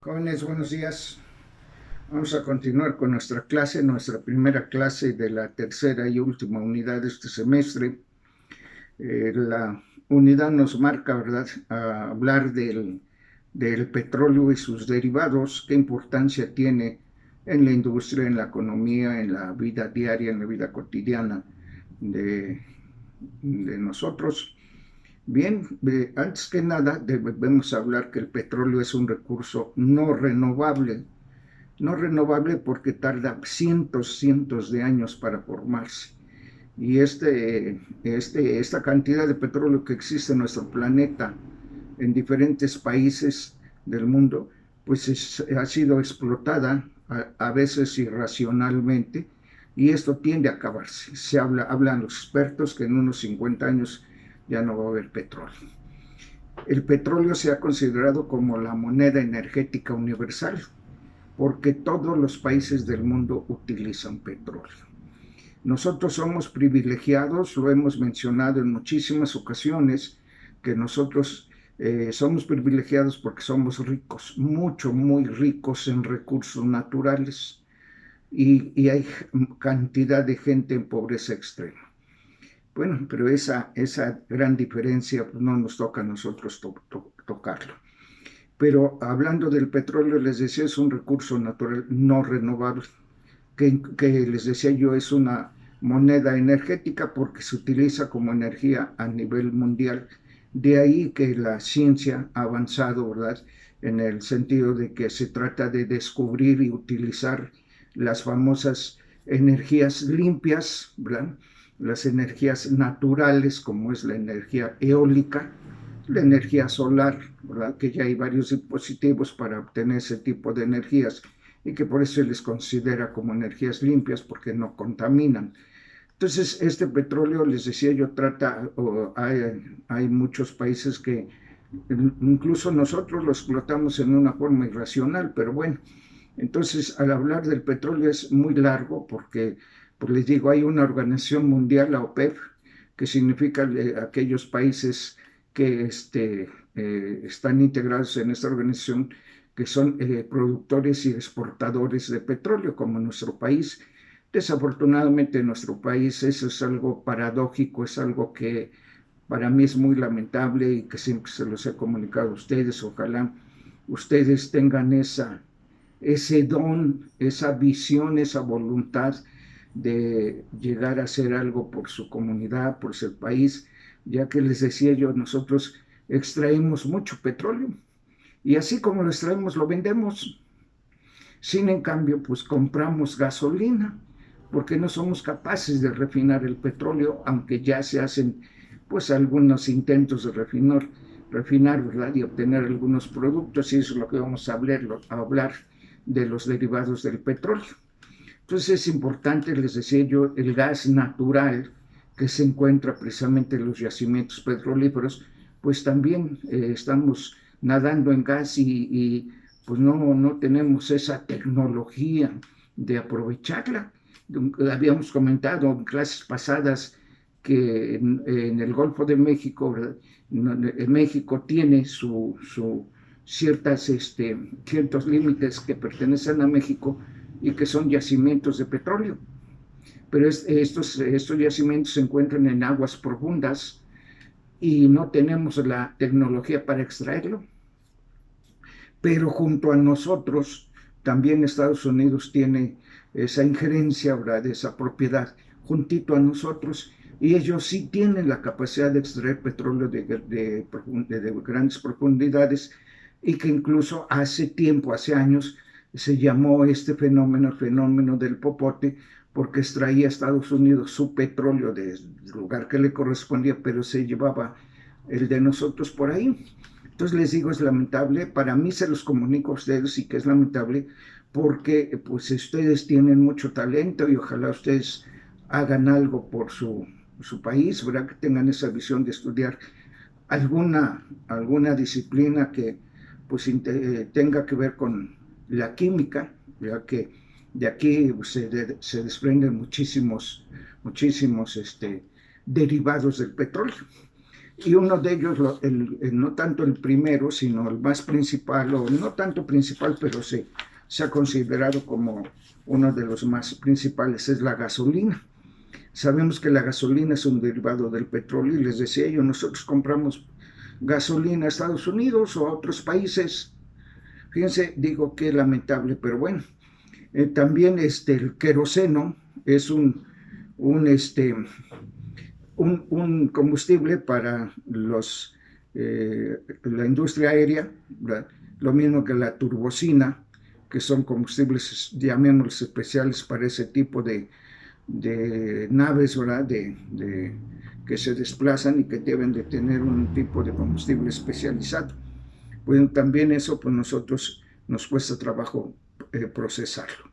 Jóvenes, buenos días. Vamos a continuar con nuestra primera clase de la tercera y última unidad de este semestre. La unidad nos marca, ¿verdad?, a hablar del petróleo y sus derivados, qué importancia tiene en la industria, en la economía, en la vida diaria, en la vida cotidiana de nosotros. Bien, antes que nada debemos hablar que el petróleo es un recurso no renovable porque tarda cientos de años para formarse. Y esta cantidad de petróleo que existe en nuestro planeta, en diferentes países del mundo, pues ha sido explotada a veces irracionalmente, y esto tiende a acabarse. Hablan los expertos que en unos 50 años ya no va a haber petróleo. El petróleo se ha considerado como la moneda energética universal, porque todos los países del mundo utilizan petróleo. Nosotros somos privilegiados, lo hemos mencionado en muchísimas ocasiones, que nosotros somos privilegiados porque somos ricos, muy ricos en recursos naturales, y hay cantidad de gente en pobreza extrema. Bueno, pero esa gran diferencia pues, no nos toca a nosotros tocarlo. Pero hablando del petróleo, les decía, es un recurso natural no renovable, que les decía yo es una moneda energética porque se utiliza como energía a nivel mundial. De ahí que la ciencia ha avanzado, ¿verdad?, en el sentido de que se trata de descubrir y utilizar las famosas energías limpias, ¿verdad?, las energías naturales, como es la energía eólica, la energía solar, ¿verdad?, que ya hay varios dispositivos para obtener ese tipo de energías, y que por eso se les considera como energías limpias porque no contaminan. Entonces, este petróleo, les decía yo, hay muchos países que incluso nosotros lo explotamos en una forma irracional, pero bueno, entonces al hablar del petróleo es muy largo porque, pues les digo, hay una organización mundial, la OPEP, que significa aquellos países que están integrados en esta organización, que son productores y exportadores de petróleo, como nuestro país. Desafortunadamente en nuestro país eso es algo paradójico, es algo que para mí es muy lamentable y que siempre se los he comunicado a ustedes. Ojalá ustedes tengan ese don, esa visión, esa voluntad de llegar a hacer algo por su comunidad, por su país, ya que les decía yo, nosotros extraemos mucho petróleo y así como lo extraemos, lo vendemos. Sin en cambio, pues compramos gasolina, porque no somos capaces de refinar el petróleo, aunque ya se hacen pues algunos intentos de refinar, ¿verdad?, y obtener algunos productos, y eso es lo que vamos a hablar de los derivados del petróleo. Entonces es importante, les decía yo, el gas natural que se encuentra precisamente en los yacimientos petrolíferos, pues también estamos nadando en gas y pues no tenemos esa tecnología de aprovecharla. Habíamos comentado en clases pasadas que en el Golfo de México, México tiene ciertos límites que pertenecen a México y que son yacimientos de petróleo. Pero estos yacimientos se encuentran en aguas profundas y no tenemos la tecnología para extraerlo. Pero junto a nosotros, también Estados Unidos tiene esa injerencia, ¿verdad?, de esa propiedad juntito a nosotros, y ellos sí tienen la capacidad de extraer petróleo de grandes profundidades, y que incluso hace años, se llamó este fenómeno el fenómeno del popote, porque extraía Estados Unidos su petróleo del lugar que le correspondía, pero se llevaba el de nosotros por ahí. Entonces les digo, es lamentable, para mí se los comunico a ustedes, y que es lamentable porque pues ustedes tienen mucho talento y ojalá ustedes hagan algo por su país, ¿verdad?, que tengan esa visión de estudiar alguna disciplina que pues tenga que ver con la química, ya que de aquí se desprenden muchísimos derivados del petróleo. y uno de ellos, no tanto el primero, sino el más principal, o no tanto principal, pero se ha considerado como uno de los más principales, es la gasolina. Sabemos que la gasolina es un derivado del petróleo y les decía yo, nosotros compramos gasolina a Estados Unidos o a otros países. Fíjense, digo que lamentable, pero bueno. También el queroseno es un combustible para la industria aérea, ¿verdad? Lo mismo que la turbocina, que son combustibles, llamémoslos especiales para ese tipo de naves, ¿verdad? Que se desplazan y que deben de tener un tipo de combustible especializado. Pues también eso, pues nosotros nos cuesta trabajo procesarlo.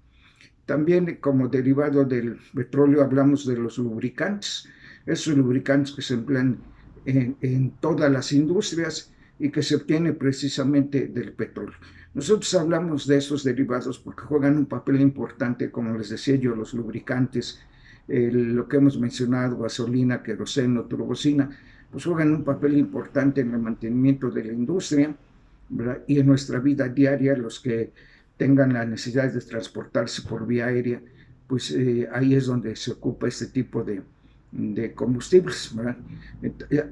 También como derivado del petróleo hablamos de los lubricantes, esos lubricantes que se emplean en todas las industrias y que se obtiene precisamente del petróleo. Nosotros hablamos de esos derivados porque juegan un papel importante, como les decía yo, los lubricantes, lo que hemos mencionado, gasolina, queroseno, turbocina, pues juegan un papel importante en el mantenimiento de la industria, ¿verdad? Y en nuestra vida diaria, los que tengan la necesidad de transportarse por vía aérea, pues ahí es donde se ocupa este tipo de combustibles, ¿verdad?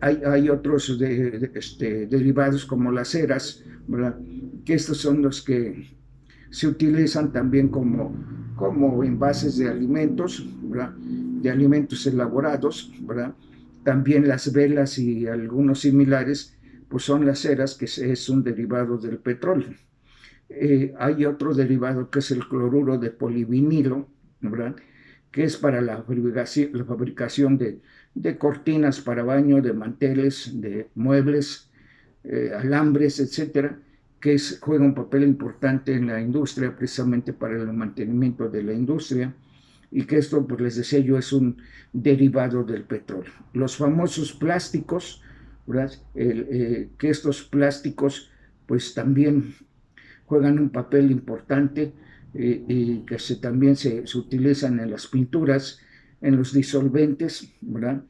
Hay otros derivados como las ceras, ¿verdad? Que estos son los que se utilizan también como envases de alimentos, ¿verdad? De alimentos elaborados, ¿verdad? También las velas y algunos similares, pues son las ceras, que es un derivado del petróleo. Hay otro derivado que es el cloruro de polivinilo, ¿verdad? Que es para la fabricación de cortinas para baño, de manteles, de muebles, alambres, etcétera, que juega un papel importante en la industria, precisamente para el mantenimiento de la industria, y que esto, pues les decía yo, es un derivado del petróleo. Los famosos plásticos, ¿verdad? Que estos plásticos, pues también juegan un papel importante y que también se utilizan en las pinturas, en los disolventes, ¿verdad?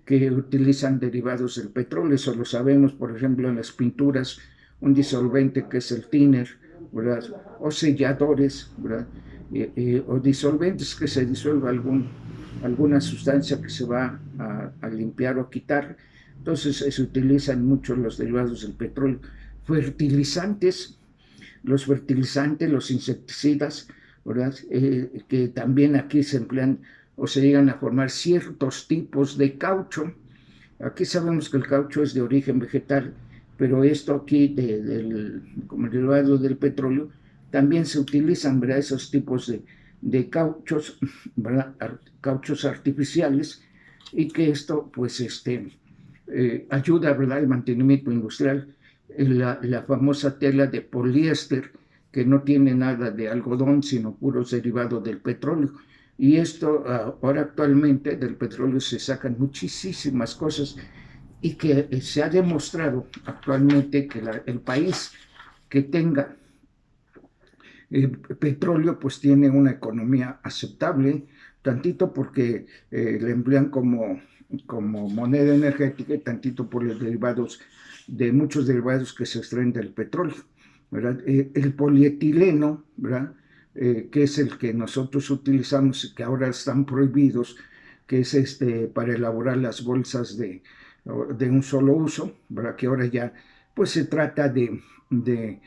Que utilizan derivados del petróleo. Eso lo sabemos, por ejemplo, en las pinturas, un disolvente que es el thinner, ¿verdad? O selladores, ¿verdad? O disolventes que se disuelva alguna sustancia que se va a limpiar o quitar. Entonces se utilizan mucho los derivados del petróleo. Fertilizantes, los insecticidas, ¿verdad? Que también aquí se emplean o se llegan a formar ciertos tipos de caucho. Aquí sabemos que el caucho es de origen vegetal, pero esto aquí, como derivado del petróleo, también se utilizan, ¿verdad? Esos tipos de cauchos, ¿verdad? Cauchos artificiales, y que esto, pues, ayuda, ¿verdad?, al mantenimiento industrial. La famosa tela de poliéster, que no tiene nada de algodón, sino puros derivados del petróleo. Y esto, ahora actualmente, del petróleo se sacan muchísimas cosas, y que se ha demostrado actualmente que el país que tenga petróleo, pues tiene una economía aceptable, tantito porque le emplean como moneda energética, y tantito por los muchos derivados que se extraen del petróleo, ¿verdad? El polietileno, ¿verdad? Que es el que nosotros utilizamos y que ahora están prohibidos, que es para elaborar las bolsas de un solo uso, ¿verdad? Que ahora ya pues se trata de, de,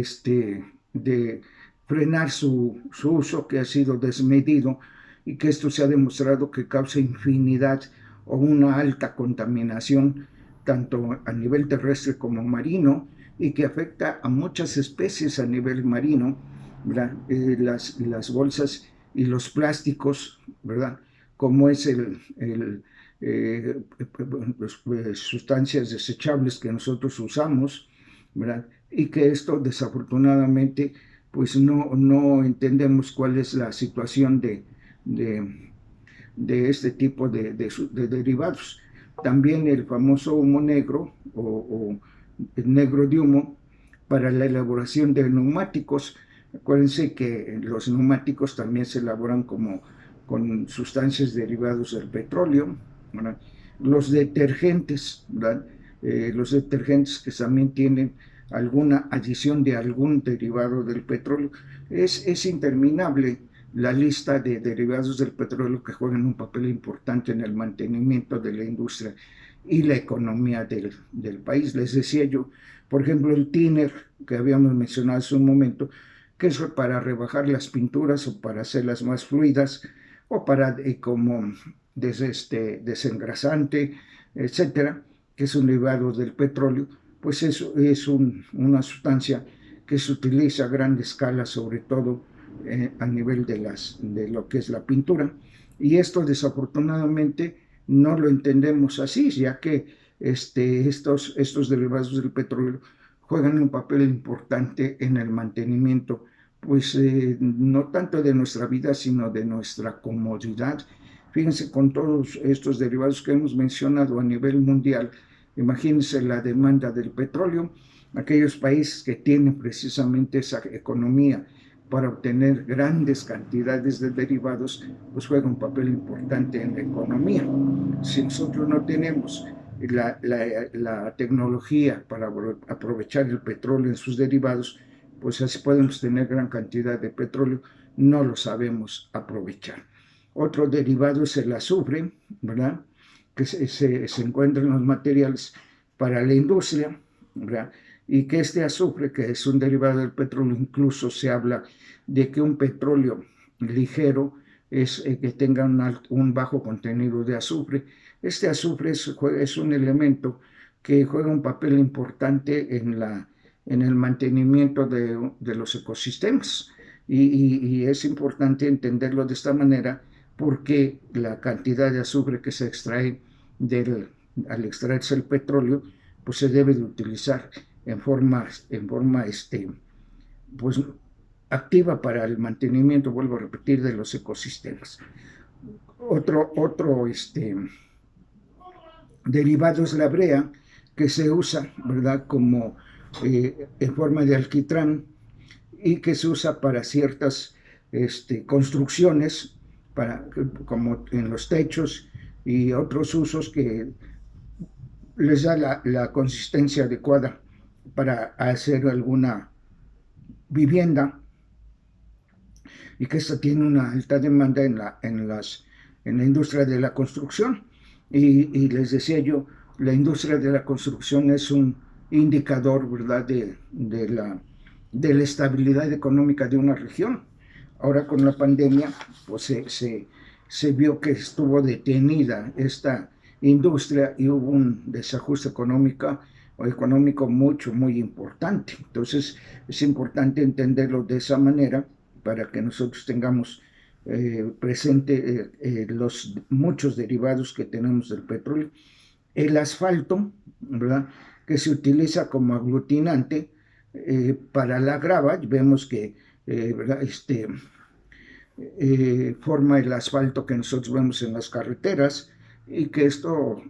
este, de frenar su uso, que ha sido desmedido, y que esto se ha demostrado que causa infinidad o una alta contaminación tanto a nivel terrestre como marino, y que afecta a muchas especies a nivel marino, ¿verdad? Las bolsas y los plásticos, ¿verdad? Como es sustancias desechables que nosotros usamos, ¿verdad? Y que esto desafortunadamente pues no entendemos cuál es la situación de, de este tipo de derivados. También el famoso humo negro o el negro de humo para la elaboración de neumáticos. Acuérdense que los neumáticos también se elaboran con sustancias derivadas del petróleo, ¿verdad? los detergentes, ¿verdad? Los detergentes que también tienen alguna adición de algún derivado del petróleo. Es interminable la lista de derivados del petróleo que juegan un papel importante en el mantenimiento de la industria y la economía del país. Les decía yo, por ejemplo, el thinner que habíamos mencionado hace un momento, que es para rebajar las pinturas o para hacerlas más fluidas o para como desengrasante, etcétera, que es un derivado del petróleo, pues eso es una sustancia que se utiliza a gran escala, sobre todo a nivel de lo que es la pintura. Y esto desafortunadamente no lo entendemos así, ya que estos derivados del petróleo juegan un papel importante en el mantenimiento, pues no tanto de nuestra vida, sino de nuestra comodidad. Fíjense, con todos estos derivados que hemos mencionado a nivel mundial, imagínense la demanda del petróleo, aquellos países que tienen precisamente esa economía para obtener grandes cantidades de derivados, pues juega un papel importante en la economía. Si nosotros no tenemos la tecnología para aprovechar el petróleo en sus derivados, pues así podemos tener gran cantidad de petróleo, no lo sabemos aprovechar. Otro derivado es el azufre, ¿verdad? Que se encuentra en los materiales para la industria, ¿verdad? Y que este azufre, que es un derivado del petróleo, incluso se habla de que un petróleo ligero es que tenga un bajo contenido de azufre. Este azufre es un elemento que juega un papel importante en el mantenimiento de los ecosistemas. Y es importante entenderlo de esta manera porque la cantidad de azufre que se extrae al extraerse el petróleo, pues se debe de utilizar en forma pues, activa para el mantenimiento, vuelvo a repetir, de los ecosistemas. Otro derivado es la brea, que se usa, ¿verdad?, como en forma de alquitrán y que se usa para ciertas construcciones, como en los techos y otros usos que les da la consistencia adecuada para hacer alguna vivienda y que esta tiene una alta demanda en la industria de la construcción. Y les decía yo, la industria de la construcción es un indicador, ¿verdad?, de la estabilidad económica de una región. Ahora con la pandemia, pues se vio que estuvo detenida esta industria y hubo un desajuste económico muy importante. Entonces es importante entenderlo de esa manera para que nosotros tengamos presente los muchos derivados que tenemos del petróleo. El asfalto, ¿verdad?, que se utiliza como aglutinante para la grava, vemos que ¿verdad?, forma el asfalto que nosotros vemos en las carreteras y que esto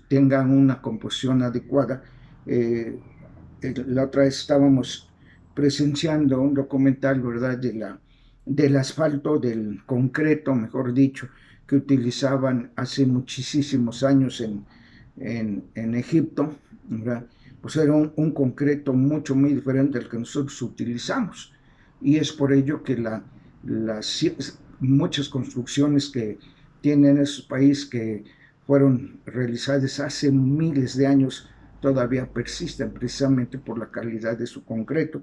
tenga una composición adecuada. La otra vez estábamos presenciando un documental, ¿verdad?, del asfalto, del concreto, mejor dicho, que utilizaban hace muchísimos años en Egipto, ¿verdad? Pues era un concreto muy diferente al que nosotros utilizamos. Y es por ello que muchas construcciones que tienen esos países que fueron realizadas hace miles de años todavía persisten precisamente por la calidad de su concreto.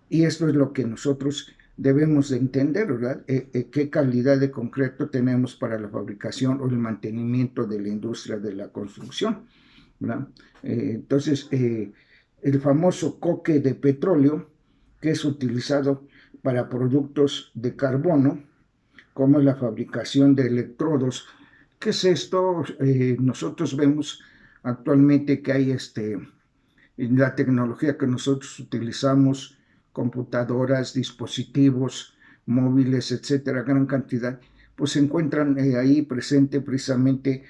Y esto es lo que nosotros debemos de entender, ¿verdad? ¿Qué calidad de concreto tenemos para la fabricación o el mantenimiento de la industria de la construcción, ¿verdad? Entonces, el famoso coque de petróleo, que es utilizado para productos de carbono, como la fabricación de electrodos. ¿Qué es esto? Nosotros vemos actualmente que hay la tecnología que nosotros utilizamos, computadoras, dispositivos móviles, etcétera, gran cantidad, pues se encuentran ahí presente precisamente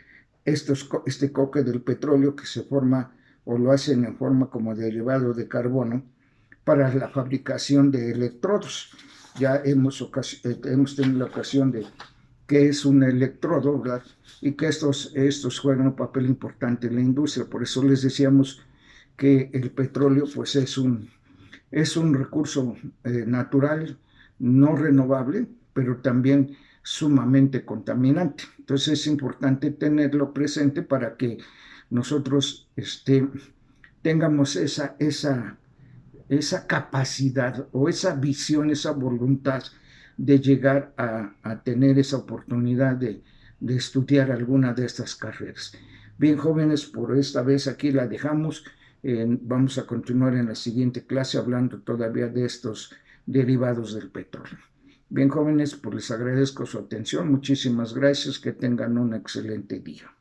este coque del petróleo que se forma o lo hacen en forma como derivado de carbono para la fabricación de electrodos. Ya hemos tenido la ocasión que es un electrodo, ¿verdad? Y que estos juegan un papel importante en la industria. Por eso les decíamos que el petróleo pues es un recurso natural, no renovable, pero también sumamente contaminante. Entonces es importante tenerlo presente para que nosotros tengamos esa capacidad o esa visión, esa voluntad de llegar a tener esa oportunidad de estudiar alguna de estas carreras. Bien, jóvenes, por esta vez aquí la dejamos. Vamos a continuar en la siguiente clase hablando todavía de estos derivados del petróleo. Bien, jóvenes, pues les agradezco su atención. Muchísimas gracias. Que tengan un excelente día.